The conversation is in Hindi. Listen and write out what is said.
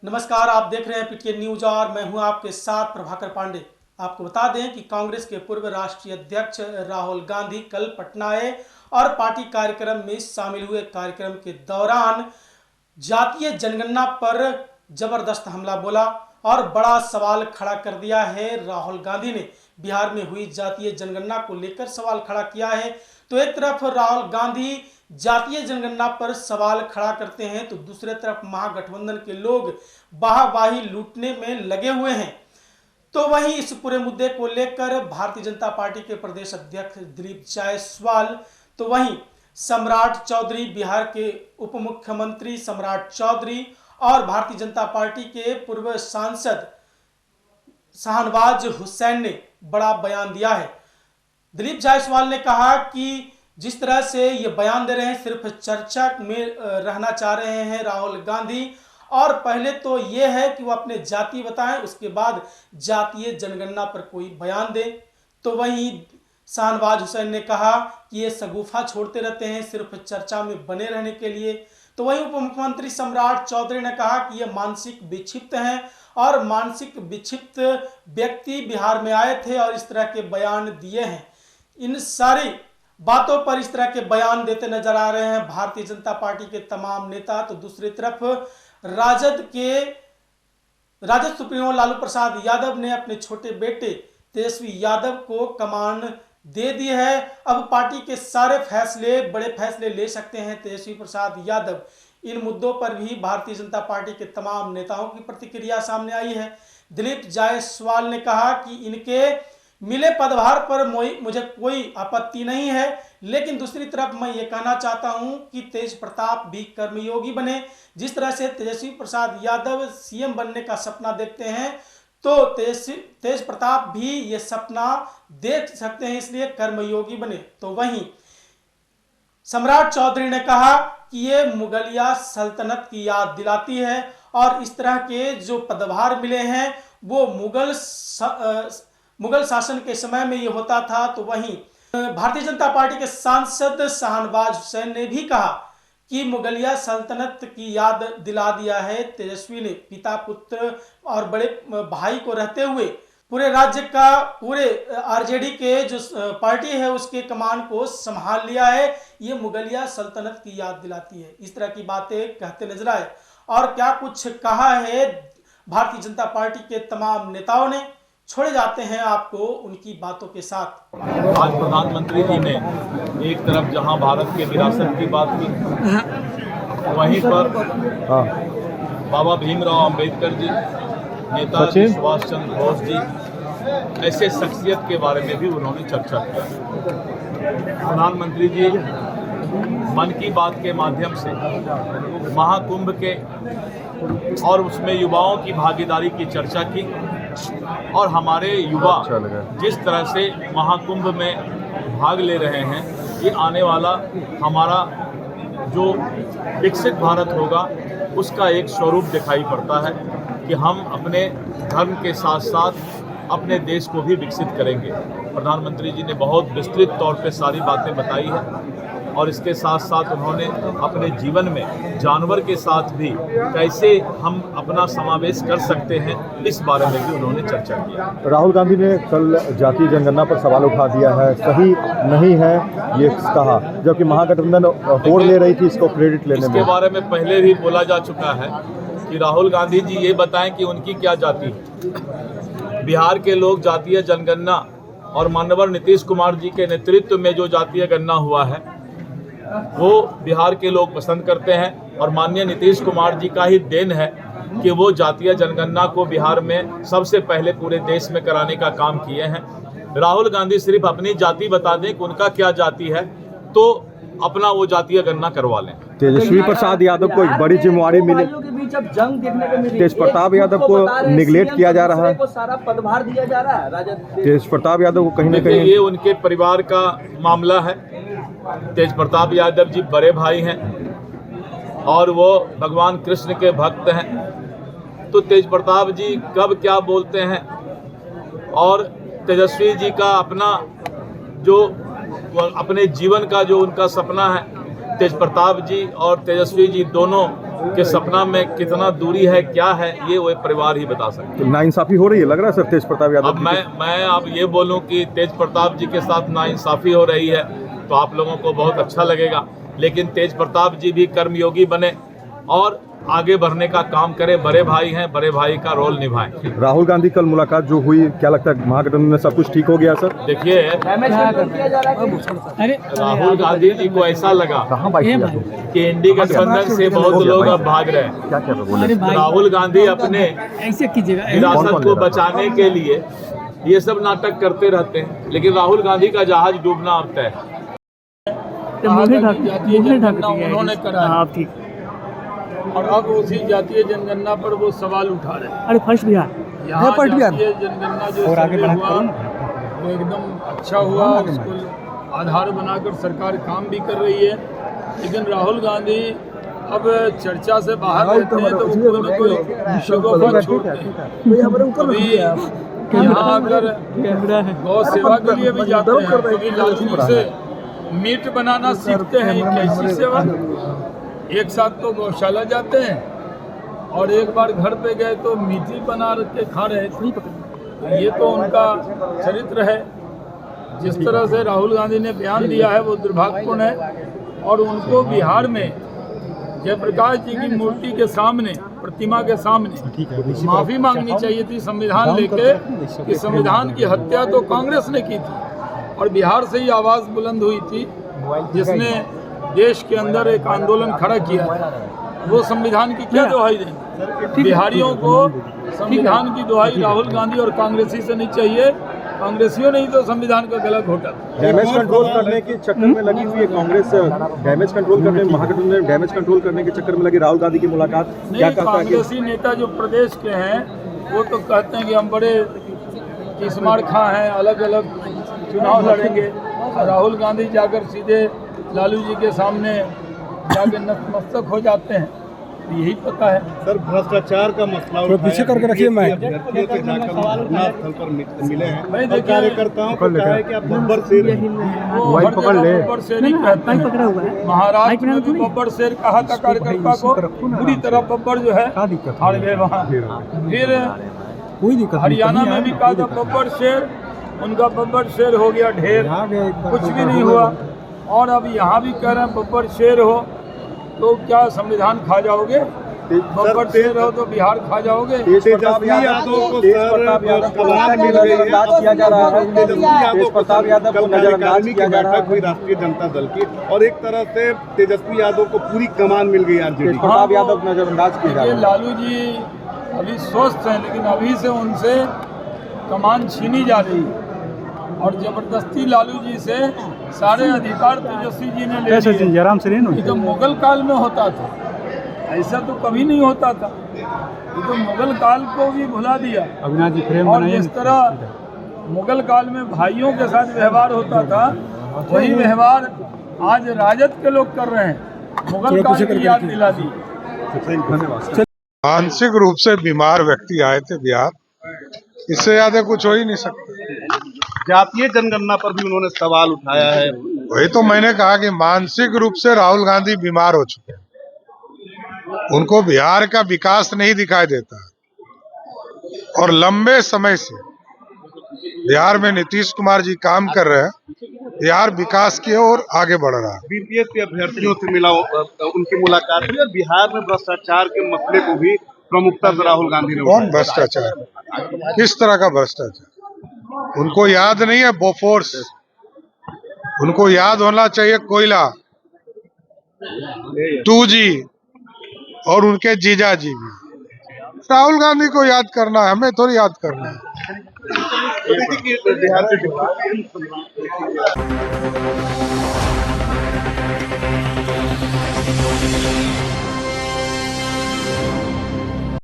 नमस्कार, आप देख रहे हैं पीटीएन न्यूज और मैं हूं आपके साथ प्रभाकर पांडे। आपको बता दें कि कांग्रेस के पूर्व राष्ट्रीय अध्यक्ष राहुल गांधी कल पटना आए और पार्टी कार्यक्रम में शामिल हुए। कार्यक्रम के दौरान जातीय जनगणना पर जबरदस्त हमला बोला और बड़ा सवाल खड़ा कर दिया है। राहुल गांधी ने बिहार में हुई जातीय जनगणना को लेकर सवाल खड़ा किया है। तो एक तरफ राहुल गांधी जातीय जनगणना पर सवाल खड़ा करते हैं तो दूसरी तरफ महागठबंधन के लोग वाहवाही लूटने में लगे हुए हैं। तो वहीं इस पूरे मुद्दे को लेकर भारतीय जनता पार्टी के प्रदेश अध्यक्ष दिलीप जायसवाल, तो वहीं सम्राट चौधरी, बिहार के उप मुख्यमंत्री सम्राट चौधरी और भारतीय जनता पार्टी के पूर्व सांसद शाहनवाज हुसैन ने बड़ा बयान दिया है। दिलीप जायसवाल ने कहा कि जिस तरह से ये बयान दे रहे हैं, सिर्फ चर्चा में रहना चाह रहे हैं राहुल गांधी, और पहले तो ये है कि वो अपने जाति बताएं, उसके बाद जातीय जनगणना पर कोई बयान दें। तो वहीं शाहनवाज हुसैन ने कहा कि ये शगुफा छोड़ते रहते हैं सिर्फ चर्चा में बने रहने के लिए। तो वहीं उप मुख्यमंत्री सम्राट चौधरी ने कहा कि ये मानसिक विक्षिप्त हैं और मानसिक विक्षिप्त व्यक्ति बिहार में आए थे और इस तरह के बयान दिए हैं। इन सारी बातों पर इस तरह के बयान देते नजर आ रहे हैं भारतीय जनता पार्टी के तमाम नेता। तो दूसरी तरफ राजद सुप्रीमो लालू प्रसाद यादव ने अपने छोटे बेटे तेजस्वी यादव को कमान दे दी है। अब पार्टी के सारे फैसले, बड़े फैसले ले सकते हैं तेजस्वी प्रसाद यादव। इन मुद्दों पर भी भारतीय जनता पार्टी के तमाम नेताओं की प्रतिक्रिया सामने आई है। दिलीप जायसवाल ने कहा कि इनके मिले पदभार पर मुझे कोई आपत्ति नहीं है, लेकिन दूसरी तरफ मैं ये कहना चाहता हूं कि तेज प्रताप भी कर्मयोगी बने। जिस तरह से तेजस्वी प्रसाद यादव सीएम बनने का सपना देखते हैं, तो तेज प्रताप भी ये सपना देख सकते हैं, इसलिए कर्मयोगी बने। तो वहीं सम्राट चौधरी ने कहा कि ये मुगलिया सल्तनत की याद दिलाती है और इस तरह के जो पदभार मिले हैं वो मुगल शासन के समय में ये होता था। तो वहीं भारतीय जनता पार्टी के सांसद शाहनवाज हुसैन ने भी कहा कि मुगलिया सल्तनत की याद दिला दिया है। तेजस्वी ने पिता, पुत्र और बड़े भाई को रहते हुए पूरे राज्य का, पूरे आरजेडी के जो पार्टी है उसके कमान को संभाल लिया है। ये मुगलिया सल्तनत की याद दिलाती है। इस तरह की बातें कहते नजर आए। और क्या कुछ कहा है भारतीय जनता पार्टी के तमाम नेताओं ने, छोड़े जाते हैं आपको उनकी बातों के साथ। आज प्रधानमंत्री जी ने एक तरफ जहां भारत के विरासत की बात की, वहीं पर बाबा भीमराव अंबेडकर जी, नेताजी सुभाष चंद्र बोस जी, ऐसे शख्सियत के बारे में भी उन्होंने चर्चा की। प्रधानमंत्री जी मन की बात के माध्यम से महाकुंभ के और उसमें युवाओं की भागीदारी की चर्चा की और हमारे युवा जिस तरह से महाकुंभ में भाग ले रहे हैं, ये आने वाला हमारा जो विकसित भारत होगा उसका एक स्वरूप दिखाई पड़ता है कि हम अपने धर्म के साथ साथ अपने देश को भी विकसित करेंगे। प्रधानमंत्री जी ने बहुत विस्तृत तौर पे सारी बातें बताई है और इसके साथ साथ उन्होंने अपने जीवन में जानवर के साथ भी कैसे हम अपना समावेश कर सकते हैं, इस बारे में भी उन्होंने चर्चा की। राहुल गांधी ने कल जातीय जनगणना पर सवाल उठा दिया है, सही नहीं है ये कहा, जबकि महागठबंधन होड़ ले रही थी इसको क्रेडिट लेने में। इसके बारे में पहले भी बोला जा चुका है कि राहुल गांधी जी ये बताएं कि उनकी क्या जाति है। बिहार के लोग जातीय जनगणना और माननीय नीतीश कुमार जी के नेतृत्व में जो जातीय गणना हुआ है वो बिहार के लोग पसंद करते हैं और माननीय नीतीश कुमार जी का ही देन है कि वो जातीय जनगणना को बिहार में सबसे पहले पूरे देश में कराने का काम किए हैं। राहुल गांधी सिर्फ अपनी जाति बता दें कि उनका क्या जाति है तो अपना वो जातीय गणना करवा लें। तेजस्वी प्रसाद यादव को एक बड़ी जिम्मेवारी मिली, जंग देखने को मिली। तेज प्रताप यादव को निगलेक्ट किया जा रहा है, को सारा पदभार दिया जा रहा है राजद। तेज प्रताप यादव को कहीं ना कहीं, ये उनके परिवार का मामला है। तेज प्रताप यादव जी बड़े भाई हैं और वो भगवान कृष्ण के भक्त हैं। तो तेज प्रताप जी कब क्या बोलते हैं और तेजस्वी जी का अपना जो अपने जीवन का जो उनका सपना है तेज प्रताप जी और तेजस्वी जी दोनों के सपना में कितना दूरी है, क्या है, ये वो परिवार ही बता सकते हैं। तो नाइंसाफी हो रही है लग रहा है सर तेज प्रताप यादव अब मैं अब ये बोलूं कि तेज प्रताप जी के साथ नाइंसाफी हो रही है तो आप लोगों को बहुत अच्छा लगेगा, लेकिन तेज प्रताप जी भी कर्मयोगी बने और आगे बढ़ने का काम करें। बड़े भाई हैं, बड़े भाई का रोल निभाएं। राहुल गांधी कल मुलाकात जो हुई, क्या लगता है महागठबंधन में सब कुछ ठीक हो गया सर? देखिए, राहुल गांधी जी को ऐसा लगा कि इंडी गठबंधन से बहुत लोग अब भाग रहे हैं। क्या बोले? राहुल गांधी अपने विरासत को बचाने के लिए ये सब नाटक करते रहते हैं, लेकिन राहुल गांधी का जहाज डूबना अब तय उन्होंने करा है और अब उसी जातीय जनगणना पर वो सवाल उठा रहे हैं। अरे फर्स्ट बिहार यहाँ जातीय जनगणना जो सर्वे हुआ वो एकदम अच्छा हुआ, उसको आधार बनाकर सरकार काम भी कर रही है, लेकिन राहुल गांधी अब चर्चा से बाहर रहते हैं तो वो कोई न कोई शगुफा छोड़ते हैं। कभी यहाँ अगर गौ सेवा के लिए भी जाते हैं, कभी लालची से मीट बनाना सीखते हैं। कैसी सेवा? एक साथ तो गौशाला जाते हैं और एक बार घर पे गए तो मीठी बना के खा रहे थे। ये तो उनका चरित्र है। जिस तरह से राहुल गांधी ने बयान दिया है वो दुर्भाग्यपूर्ण है और उनको बिहार में जयप्रकाश जी की मूर्ति के सामने, प्रतिमा के सामने माफी मांगनी चाहिए थी संविधान लेके कि संविधान की हत्या तो कांग्रेस ने की थी और बिहार से ही आवाज बुलंद हुई थी जिसने देश के अंदर एक आंदोलन खड़ा किया था। वो संविधान की क्या दुहाई देंगे? बिहारियों को संविधान की दुहाई राहुल गांधी और कांग्रेसी से नहीं चाहिए। कांग्रेसियों ने ही तो संविधान का गला घोटा। डैमेज कंट्रोल करने के चक्कर में लगी हुई है कांग्रेस, डैमेज कंट्रोल करने महागठबंधन डैमेज कंट्रोल करने के चक्कर में लगी राहुल गांधी की मुलाकात। नहीं, कांग्रेसी नेता जो प्रदेश के हैं वो तो कहते हैं कि हम बड़े किस्मार खां हैं, अलग अलग चुनाव लड़ेंगे। राहुल गांधी जाकर सीधे लालू जी के सामने जाके नतमस्तक हो जाते हैं, तो यही पता है। सर, भ्रष्टाचार का मसला पीछे करके रखिए मैं धरना स्थल पर मिले हैं, कार्यकर्ताओं को कहा है कि आप बब्बर शेर बब्बर शेर ही कहते हैं। महाराष्ट्र में भी बब्बर शेर कहा था कार्यकर्ता को, पूरी तरह बब्बर जो है हार गए वहाँ। फिर हरियाणा में भी कहा था बब्बर शेर, उनका बब्बर शेर हो गया ढेर, कुछ भी नहीं हुआ। और अब यहाँ भी कह रहे हैं बब्बर शेर हो तो क्या संविधान खा जाओगे? बब्बर शेर हो तो बिहार खा जाओगे? तेजस्वी यादव को नजरअंदाज किया जा रहा है। तेज प्रताप यादव को नजरअंदाज किया जा रहा है हुई राष्ट्रीय जनता दल की, और एक तरह से तेजस्वी यादव को पूरी कमान मिल गई आरजेडी। तेज प्रताप यादव नजरअंदाज किया जा रहा है। लालू जी अभी स्वस्थ हैं, लेकिन अभी से उनसे कमान छीनी जा रही है और जबरदस्ती लालू जी से सारे अधिकार तेजस्वी जी ने ले लिए। ये तो मुगल काल में होता था, ऐसा तो कभी नहीं होता था। ये तो मुगल काल को भी भुला दिया। और जिस तरह मुगल काल में भाइयों के साथ व्यवहार होता था, वही व्यवहार आज राजद के लोग कर रहे हैं। मुगल काल की याद दिला दी। मानसिक रूप से बीमार व्यक्ति आए थे बिहार, इससे ज्यादा कुछ हो ही नहीं सकता। जातीय जनगणना पर भी उन्होंने सवाल उठाया है। वही तो मैंने कहा कि मानसिक रूप से राहुल गांधी बीमार हो चुके हैं, उनको बिहार का विकास नहीं दिखाई देता और लंबे समय से बिहार में नीतीश कुमार जी काम कर रहे हैं, बिहार विकास की ओर आगे बढ़ रहा है। बीपीएस के अभ्यर्थियों से मिला, उनकी मुलाकात हुई और बिहार में भ्रष्टाचार के मसले को भी प्रमुखता से राहुल गांधी ने। कौन भ्रष्टाचार? किस तरह का भ्रष्टाचार? उनको याद नहीं है बोफोर्स, उनको याद होना चाहिए कोयला, 2G और उनके जीजा जी भी। राहुल गांधी को याद करना है, हमें थोड़ी याद करना है।